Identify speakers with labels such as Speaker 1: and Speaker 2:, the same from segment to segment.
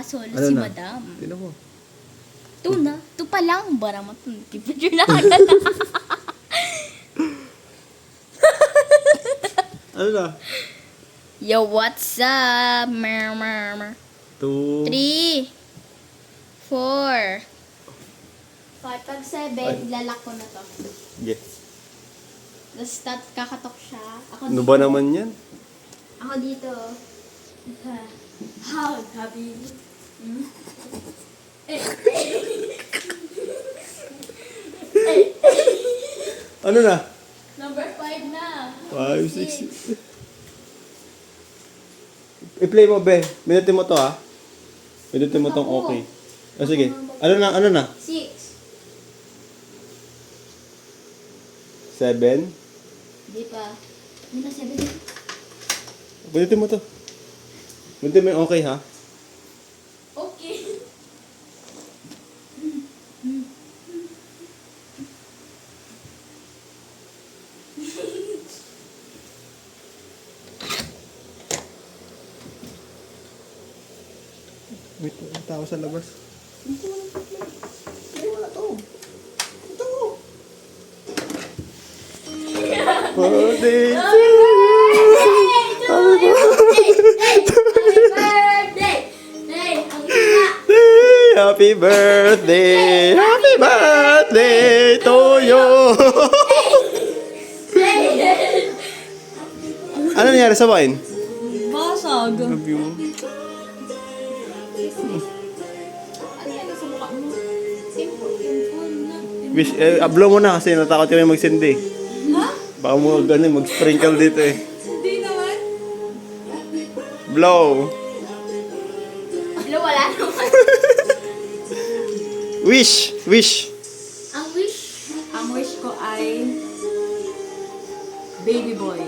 Speaker 1: nakasolo
Speaker 2: Ano
Speaker 1: si
Speaker 2: na?
Speaker 1: Madam.
Speaker 2: Tignan mo.
Speaker 1: Ito na. Ito pa lang. Bara mo ito. Picture na agad.
Speaker 2: Ano na?
Speaker 1: Yo, what's up? Mer, mer, mer.
Speaker 2: 2.
Speaker 1: 3, 4, 5, pag 7, lalak ko na to.
Speaker 2: Yes.
Speaker 1: Tapos kakatok siya. Ako
Speaker 2: Ano
Speaker 1: dito.
Speaker 2: ba naman yan?
Speaker 1: Ako dito. How, happy.
Speaker 2: Ano na?
Speaker 1: Number 5 na.
Speaker 2: 5, 6. I-play mo, be. Minutin mo to, ha? Minutin mo tong okay. O, sige. Ano na? Ano na?
Speaker 1: 6.
Speaker 2: 7.
Speaker 1: Di pa. Hindi na 7.
Speaker 2: Minutin mo to. Minutin mo yung okay, ha?
Speaker 1: Okay.
Speaker 2: Wait, may tao sa labas. Birthday to Happy birthday! Happy birthday to you! Ano nangyari sa wine?
Speaker 1: Basag.
Speaker 2: Sabi mo. Wish, blow mo na kasi natakot kami magsindi.
Speaker 1: Ha?
Speaker 2: Baka mo mag-sprinkle dito eh.
Speaker 1: Hindi naman.
Speaker 2: Blow!
Speaker 1: Hello, wala naman.
Speaker 2: Wish! Wish!
Speaker 3: Ang wish ko ay baby boy.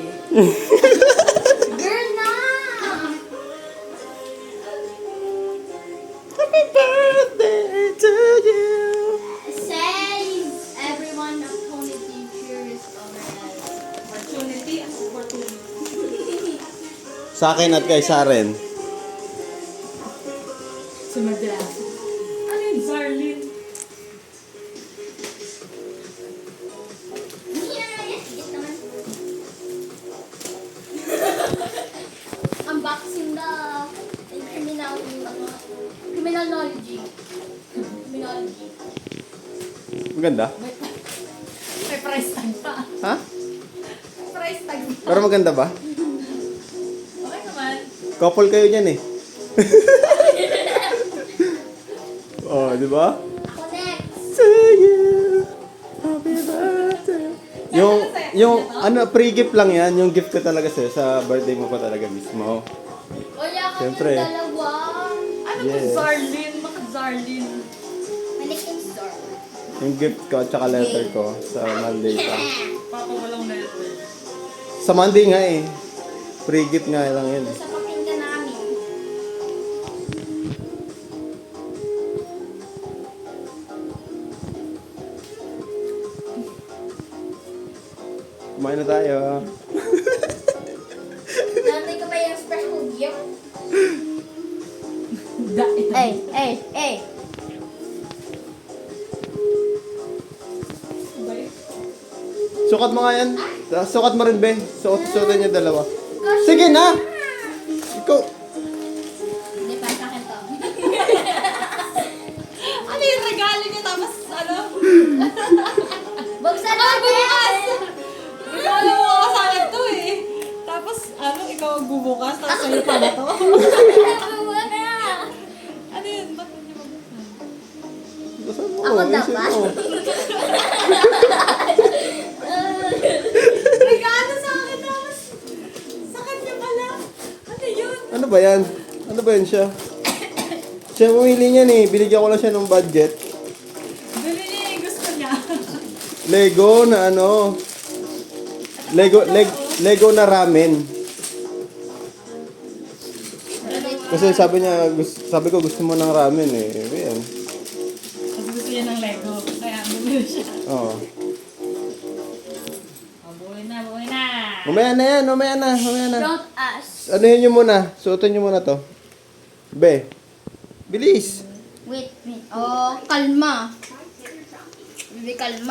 Speaker 1: Girl na!
Speaker 2: Happy birthday to you!
Speaker 1: Says everyone opportunity curious overhead.
Speaker 3: Opportunity as opportunity.
Speaker 2: Sa akin at kay Saren.
Speaker 3: Si Madras. Ano yun, Zarlin?
Speaker 1: Hindi naman yan. Higit naman. Unboxing the criminology. Criminology.
Speaker 2: Maganda?
Speaker 3: May price tag pa.
Speaker 2: Ha?
Speaker 3: May price tag pa.
Speaker 2: Pero maganda ba?
Speaker 3: Okay naman.
Speaker 2: Couple kayo niyan eh. Oh, di ba?
Speaker 1: Ako next.
Speaker 2: To you. Happy birthday. Yung ano, pre-gift lang yan. Yung gift ko talaga sa'yo. Sa birthday mo pa talaga mismo.
Speaker 1: O yakan
Speaker 2: Siyempre.
Speaker 1: yung dalawa.
Speaker 3: Ano
Speaker 2: Yes.
Speaker 3: to, Zarlin? Bakit Zarlin?
Speaker 1: Malik yung store.
Speaker 2: Yung gift ko at saka letter ko sa Monday pa.
Speaker 3: Papa walang letter.
Speaker 2: Sa Monday nga eh. Pre-gift nga lang yun.
Speaker 1: Sa pakinggan namin.
Speaker 2: Kumain na tayo.
Speaker 1: Nanay ko pa yung special gift.
Speaker 3: Dahil.
Speaker 1: Hey.
Speaker 2: Sukat mo nga yan. Sukat mo rin, be. Suotin niyo dalawa. Sige na! Ikaw.
Speaker 1: Hindi pa sa akin to.
Speaker 3: Ano yung regalo niya tapos ano?
Speaker 1: Buksan
Speaker 3: Ah,
Speaker 1: natin!
Speaker 3: bukas! Regalo mo ako sa akin to eh. Tapos ano, ikaw ang bubukas tapos sa'yo pala to.
Speaker 1: Nabuwa na!
Speaker 3: Ano yun? Ba't hindi mabuksan?
Speaker 2: Buksan mo.
Speaker 1: Ako
Speaker 2: ayusin
Speaker 1: dapat?
Speaker 2: mo.
Speaker 3: Regalo sa akin tapos sa kanya pala. Ano yun?
Speaker 2: Ano ba yan? Ano ba yan siya? Siya pumili niyan eh. Binigyan ko lang siya ng budget.
Speaker 3: Bili niya yung gusto niya.
Speaker 2: Lego na ano. Lego na ramen. Kasi sabi niya, sabi ko gusto mo ng ramen eh. Ayan.
Speaker 3: Tapos gusto niya ng Lego. Kaya bumili siya.
Speaker 2: Oo.
Speaker 3: Oh, buhay na, buhay na.
Speaker 2: Mamaya na yan, mamaya na.
Speaker 1: Don't ask.
Speaker 2: Anuhin niyo muna. Suotin niyo muna to. Be. Bilis.
Speaker 1: Wait. Oh, kalma. Bibi, kalma.